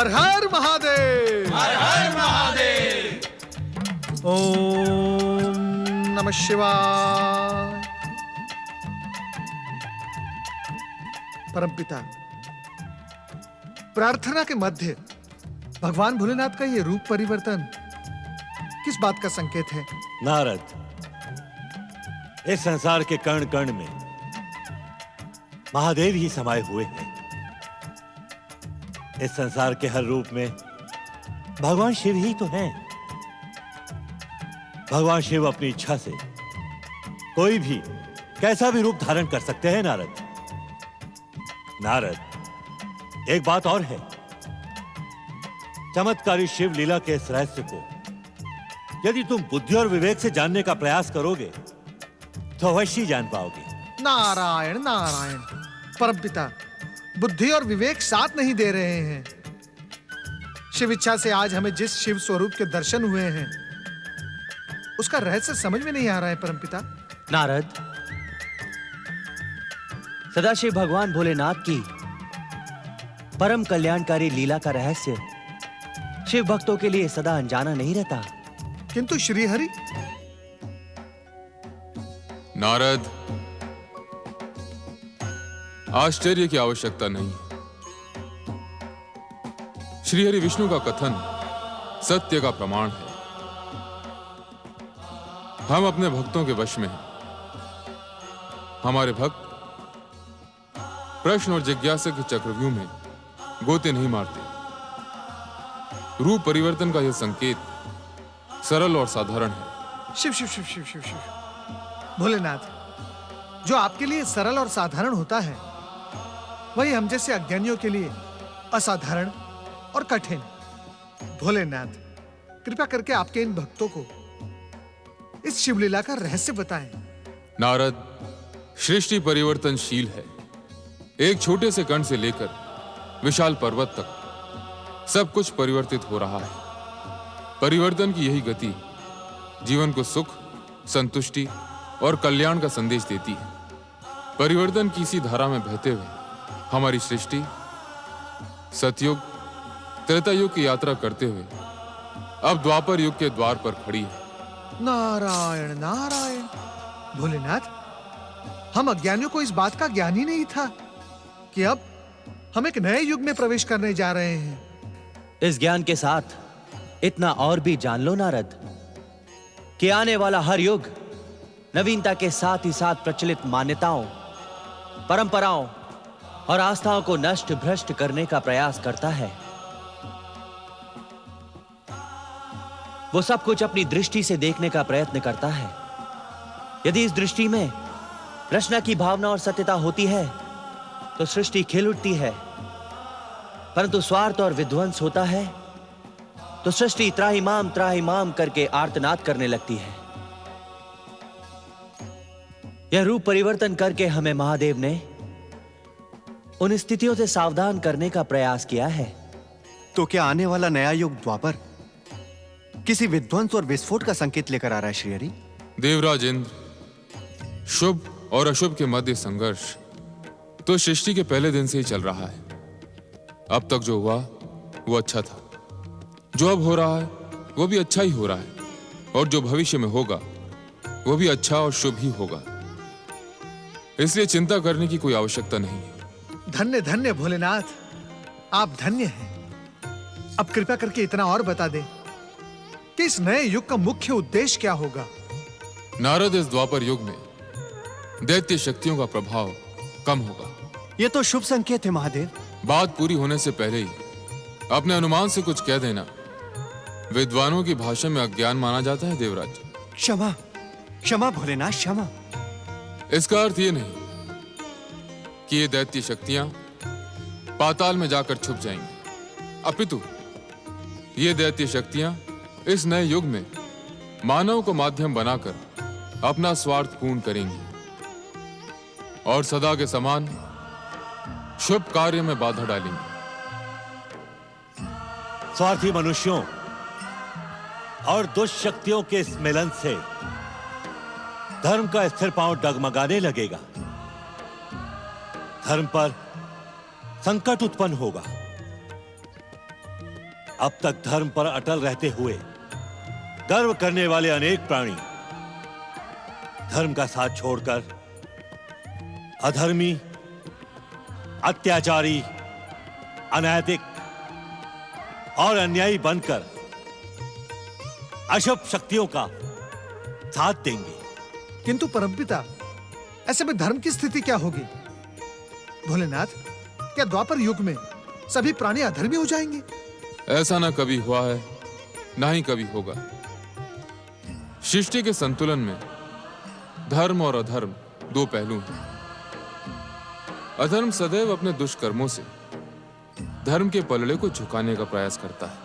हर हर महादेव। हर हर महादेव। ओम नमः शिवाय। परमपिता, प्रार्थना के मध्य भगवान भोलेनाथ का ये रूप परिवर्तन किस बात का संकेत है? नारद, इस संसार के कण कण में महादेव ही समाये हुए हैं। इस संसार के हर रूप में भगवान शिव ही तो हैं। भगवान शिव अपनी इच्छा से कोई भी कैसा भी रूप धारण कर सकते हैं। नारद, एक बात और है। चमत्कारी शिव लीला के इस रहस्य को यदि तुम बुद्धि और विवेक से जानने का प्रयास करोगे तो अवश्य जान पाओगे। नारायण नारायण। परमपिता, बुद्धि और विवेक साथ नहीं दे रहे हैं। शिव इच्छा से आज हमें जिस शिव स्वरूप के दर्शन हुए हैं उसका रहस्य समझ में नहीं आ रहा है परमपिता। नारद, सदाशिव भगवान भोलेनाथ की परम कल्याणकारी लीला का रहस्य शिव भक्तों के लिए सदा अनजाना नहीं रहता। किंतु श्रीहरि। नारद, आश्चर्य की आवश्यकता नहीं। श्रीहरि विष्णु का कथन सत्य का प्रमाण है। हम अपने भक्तों के वश में हैं। हमारे भक्त प्रश्न और जिज्ञासा के चक्रव्यूह में गोते नहीं मारते। रूप परिवर्तन का यह संकेत सरल और साधारण है। शिव शिव शिव शिव शिव शिव। भोलेनाथ, जो आपके लिए सरल और साधारण होता है वही हम जैसे अज्ञानियों के लिए असाधारण और कठिन। भोलेनाथ, कृपया करके आपके इन भक्तों को इस शिवलीला का रहस्य बताएं। नारद, सृष्टि परिवर्तनशील है। एक छोटे से कण से लेकर विशाल पर्वत तक सब कुछ परिवर्तित हो रहा है। परिवर्तन की यही गति जीवन को सुख, संतुष्टि और कल्याण का संदेश देती है। परिवर्तन की इसी धारा में बहते हुए हमारी सृष्टि सतयुग, त्रेता युग की यात्रा करते हुए अब द्वापर युग के द्वार पर खड़ी है। नारायण नारायण। भोलेनाथ, हम अज्ञानियों को इस बात का ज्ञान ही नहीं था कि अब हम एक नए युग में प्रवेश करने जा रहे हैं। इस ज्ञान के साथ इतना और भी जान लो नारद कि आने वाला हर युग नवीनता के साथ ही साथ प्रचलित मान्यताओं, परंपराओं और आस्थाओं को नष्ट भ्रष्ट करने का प्रयास करता है। वो सब कुछ अपनी दृष्टि से देखने का प्रयत्न करता है। यदि इस दृष्टि में रचना की भावना और सत्यता होती है तो सृष्टि खिल उठती है, परंतु स्वार्थ और विध्वंस होता है तो सृष्टि त्राहिमाम करके आर्तनाद करने लगती है। यह रूप परिवर्तन करके हमें महादेव ने उन स्थितियों से सावधान करने का प्रयास किया है। तो क्या आने वाला नया युग द्वापर किसी विध्वंस और विस्फोट का संकेत लेकर आ रहा है श्रीहरि? देवराज इंद्र, शुभ और अशुभ के मध्य संघर्ष तो सृष्टि के पहले दिन से ही चल रहा है। अब तक जो हुआ वो अच्छा था, जो अब हो रहा है वो भी अच्छा ही हो रहा है, और जो भविष्य में होगा वो भी अच्छा और शुभ ही होगा। इसलिए चिंता करने की कोई आवश्यकता नहीं है। धन्य धन्य भोलेनाथ, आप धन्य हैं। अब कृपया करके इतना और बता दें कि इस नए युग का मुख्य उद्देश्य क्या होगा? नारद, इस द्वापर युग में दैत्य शक्तियों का प्रभाव कम होगा। यह तो शुभ संकेत है महादेव। बात पूरी होने से पहले ही अपने अनुमान से कुछ कह देना विद्वानों की भाषा में अज्ञान माना जाता है देवराज। क्षमा क्षमा भोलेनाथ, क्षमा। इसका अर्थ ये नहीं कि ये दैत्य शक्तियां पाताल में जाकर छुप जाएंगी, अपितु ये दैत्य शक्तियां इस नए युग में मानव को माध्यम बनाकर अपना स्वार्थ पूर्ण करेंगी और सदा के समान शुभ कार्य में बाधा डालेंगी। स्वार्थी मनुष्यों और दुष्ट शक्तियों के इस मिलन से धर्म का स्थिर पांव डगमगाने लगेगा। धर्म पर संकट उत्पन्न होगा। अब तक धर्म पर अटल रहते हुए गर्व करने वाले अनेक प्राणी धर्म का साथ छोड़कर अधर्मी, अत्याचारी, अनैतिक और अन्यायी बनकर अशुभ शक्तियों का साथ देंगे। किंतु परमपिता, ऐसे में धर्म की स्थिति क्या होगी? भोलेनाथ, क्या द्वापर युग में सभी प्राणी अधर्मी हो जाएंगे? ऐसा ना कभी हुआ है, ना ही कभी होगा। सृष्टि के संतुलन में धर्म और अधर्म दो पहलू हैं। अधर्म सदैव अपने दुष्कर्मों से धर्म के पलड़े को झुकाने का प्रयास करता है,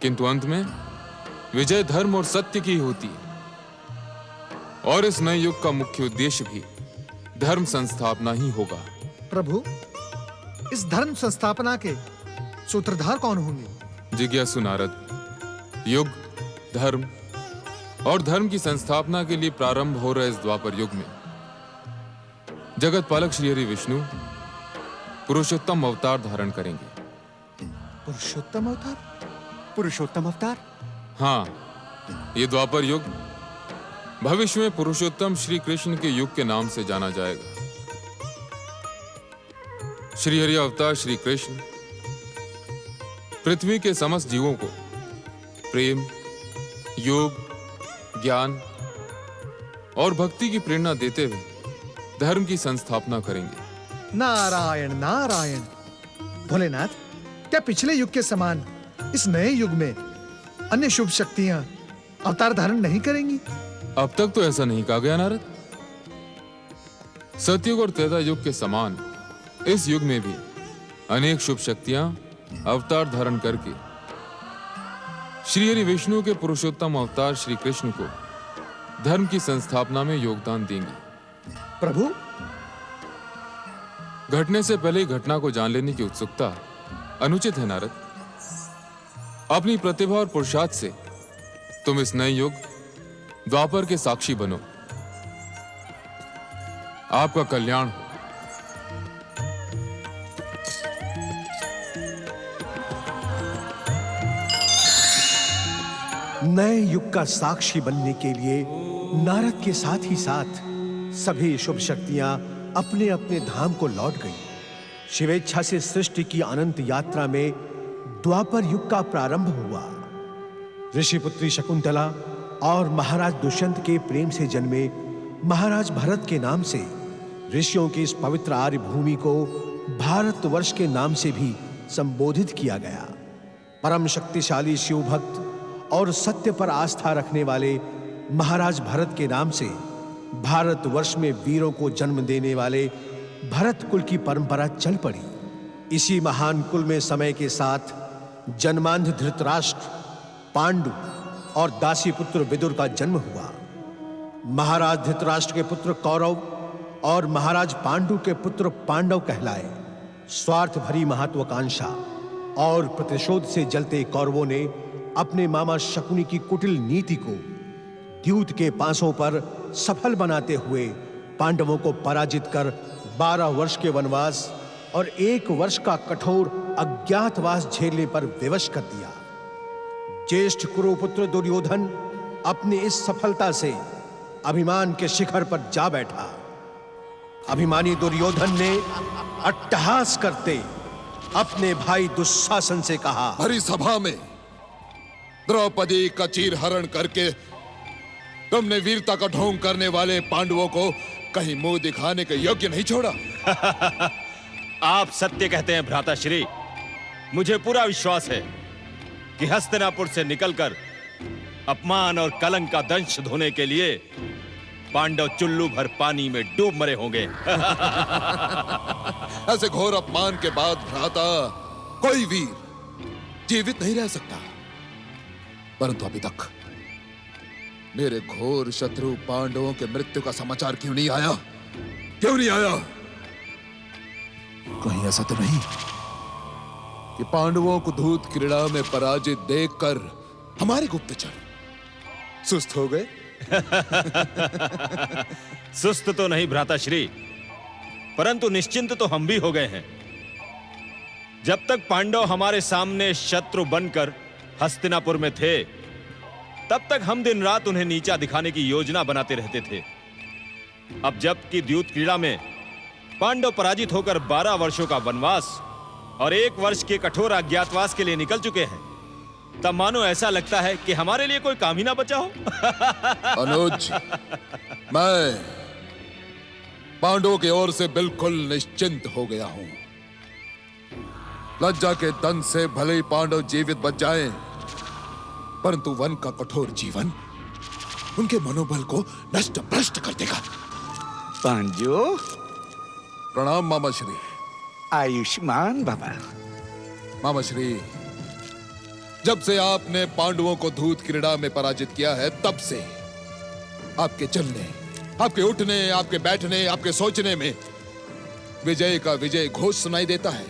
किंतु अंत में विजय धर्म और सत्य की होती है। और इस नए युग का मुख्य उद्देश्य भी धर्म संस्थापना ही होगा। प्रभु, इस धर्म संस्थापना के सूत्रधार कौन होंगे? जिज्ञासु नारद, युग, धर्म और धर्म की संस्थापना के लिए प्रारंभ हो रहे इस द्वापर युग में जगत पालक श्री हरि विष्णु पुरुषोत्तम अवतार धारण करेंगे। पुरुषोत्तम अवतार? पुरुषोत्तम अवतार? हाँ, ये द्वापर युग भविष्य में पुरुषोत्तम श्री कृष्ण के युग के नाम से जाना जाएगा। श्री हरि अवतार श्री कृष्ण पृथ्वी के समस्त जीवों को प्रेम, योग, ज्ञान और भक्ति की प्रेरणा देते हुए धर्म की संस्थापना करेंगे। नारायण नारायण। भोलेनाथ, क्या पिछले युग के समान इस नए युग में अन्य शुभ शक्तियां अवतार धारण नहीं करेंगी? अब तक तो ऐसा नहीं कहा गया नारद। सतयुग और त्रेता युग के समान इस युग में भी अनेक शुभ शक्तियां अवतार धारण करके श्री हरि विष्णु के पुरुषोत्तम अवतार श्री कृष्ण को धर्म की संस्थापना में योगदान देंगी। प्रभु, घटने से पहले ही घटना को जान लेने की उत्सुकता अनुचित है नारद। अपनी प्रतिभा और पुरुषार्थ से तुम इस नए युग द्वापर के साक्षी बनो। आपका कल्याण हो। नए युग का साक्षी बनने के लिए नारद के साथ ही साथ सभी शुभ शक्तियां अपने अपने धाम को लौट गईं। शिवेच्छा से सृष्टि की अनंत यात्रा में द्वापर युग का प्रारंभ हुआ। ऋषिपुत्री शकुंतला और महाराज दुष्यंत के प्रेम से जन्मे महाराज भरत के नाम से ऋषियों की इस पवित्र आर्य भूमि को भारतवर्ष के नाम से भी संबोधित किया गया। परम शक्तिशाली शिव भक्त और सत्य पर आस्था रखने वाले महाराज भरत के नाम से भारतवर्ष में वीरों को जन्म देने वाले भरत कुल की परंपरा चल पड़ी। इसी महान कुल में समय के साथ जन्मांध धृतराष्ट्र, पांडु और दासी पुत्र विदुर का जन्म हुआ। महाराज धृतराष्ट्र के पुत्र कौरव और महाराज पांडु के पुत्र पांडव कहलाए। स्वार्थ भरी महत्वाकांक्षा और प्रतिशोध से जलते कौरवों ने अपने मामा शकुनी की कुटिल नीति को द्यूत के पांसों पर सफल बनाते हुए पांडवों को पराजित कर 12 वर्ष के वनवास और 1 वर्ष का कठोर अज्ञातवास झेलने पर विवश कर दिया। ज्येष्ठ कुरुपुत्र दुर्योधन अपनी इस सफलता से अभिमान के शिखर पर जा बैठा। अभिमानी दुर्योधन ने अट्टहास करते अपने भाई दुशासन से कहा, भरी सभा में द्रौपदी का चीरहरण करके तुमने वीरता का ढोंग करने वाले पांडवों को कहीं मुंह दिखाने के योग्य नहीं छोड़ा। आप सत्य कहते हैं भ्राताश्री। मुझे पूरा विश्वास है कि हस्तिनापुर से निकलकर अपमान और कलंक का दंश धोने के लिए पांडव चुल्लू भर पानी में डूब मरे होंगे। ऐसे घोर अपमान के बाद भ्राता कोई वीर जीवित नहीं रह सकता। परंतु अभी तक मेरे घोर शत्रु पांडवों के मृत्यु का समाचार क्यों नहीं आया? क्यों नहीं आया? कहीं ऐसा तो नहीं कि पांडवों को धूत क्रीड़ा में पराजित देखकर हमारे गुप्तचर सुस्त हो गए? सुस्त तो नहीं भ्राताश्री, परंतु निश्चिंत तो हम भी हो गए हैं। जब तक पांडव हमारे सामने शत्रु बनकर हस्तिनापुर में थे, तब तक हम दिन रात उन्हें नीचा दिखाने की योजना बनाते रहते थे। अब जबकि द्यूत क्रीड़ा में पांडव पराजित होकर 12 वर्षों का वनवास और 1 वर्ष के कठोर अज्ञातवास के लिए निकल चुके हैं, तब मानो ऐसा लगता है कि हमारे लिए कोई काम ही ना बचा हो। अनुज, मैं पांडवों की ओर से बिल्कुल निश्चिंत हो गया हूं। लज्जा के दंड से भले ही पांडव जीवित बच जाएं, परंतु वन का कठोर जीवन उनके मनोबल को नष्ट भ्रष्ट कर देगा। पांडु, प्रणाम मामा श्री। आयुष्मान बाबा। मामा श्री, जब से आपने पांडवों को धूत क्रीड़ा में पराजित किया है, तब से आपके चलने, आपके उठने, आपके बैठने, आपके सोचने में विजय का विजय घोष सुनाई देता है।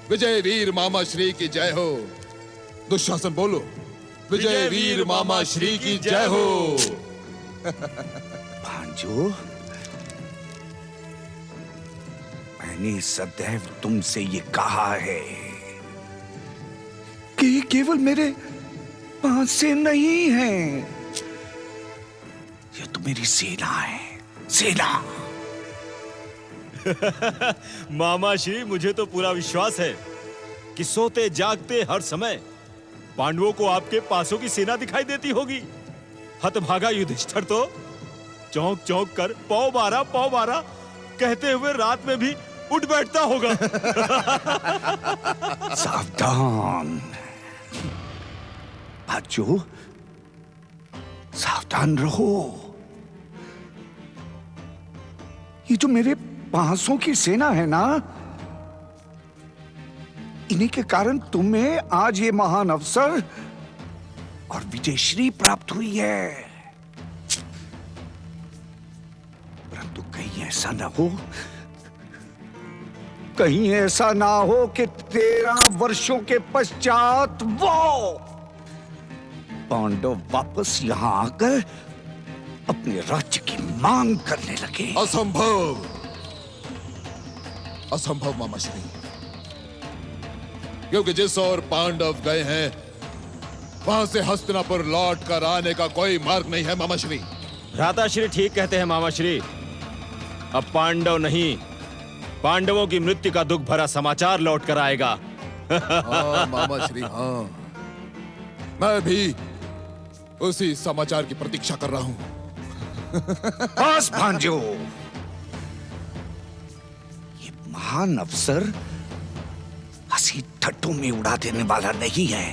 विजय वीर मामा श्री की जय हो। दुशासन बोलो, विजय वीर मामा श्री की जय हो। पांडु, मैंने सदैव तुमसे ये कहा है कि ये केवल मेरे पास से नहीं है, ये तो मेरी सेना है, सेना। मामा श्री, मुझे तो पूरा विश्वास है कि सोते जागते हर समय पांडवों को आपके पासों की सेना दिखाई देती होगी। हतभागा युधिष्ठिर तो चौंक चौंक कर पौ बारा कहते हुए रात में भी उठ बैठता होगा। सावधान बच्चों, सावधान रहो। ये जो मेरे पासों की सेना है ना, इन्हीं के कारण तुम्हें आज ये महान अवसर और विजयश्री प्राप्त हुई है। परंतु कहीं ऐसा ना हो, कहीं ऐसा ना हो कि 13 वर्षों के पश्चात वो पांडव वापस यहां आकर अपने राज्य की मांग करने लगे। असंभव, असंभव मामा श्री, क्योंकि जिस ओर पांडव गए हैं, वहां से हस्तिनापुर लौट कर आने का कोई मार्ग नहीं है मामा श्री। भ्राताश्री ठीक कहते हैं मामा श्री। अब पांडव नहीं, पांडवों की मृत्यु का दुख भरा समाचार लौट कर आएगा। हाँ मामा श्री, हाँ, मैं भी उसी समाचार की प्रतीक्षा कर रहा हूं। बस भांजो, ये महान अवसर हंसी ठट्टों में उड़ा देने वाला नहीं है।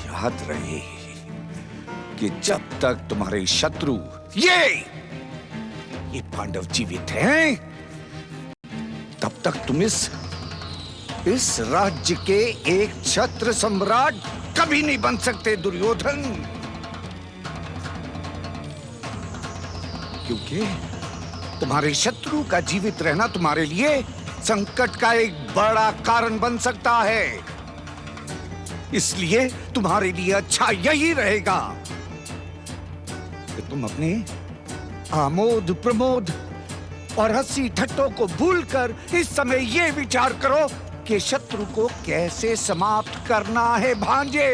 याद रहे कि जब तक तुम्हारे शत्रु ये पांडव जीवित हैं, तब तक तुम इस राज्य के एक छत्र सम्राट कभी नहीं बन सकते दुर्योधन। क्योंकि तुम्हारे शत्रु का जीवित रहना तुम्हारे लिए संकट का एक बड़ा कारण बन सकता है। इसलिए तुम्हारे लिए अच्छा यही रहेगा कि तुम अपने आमोद प्रमोद और हंसी ठट्टों को भूलकर इस समय ये विचार करो कि शत्रु को कैसे समाप्त करना है भांजे।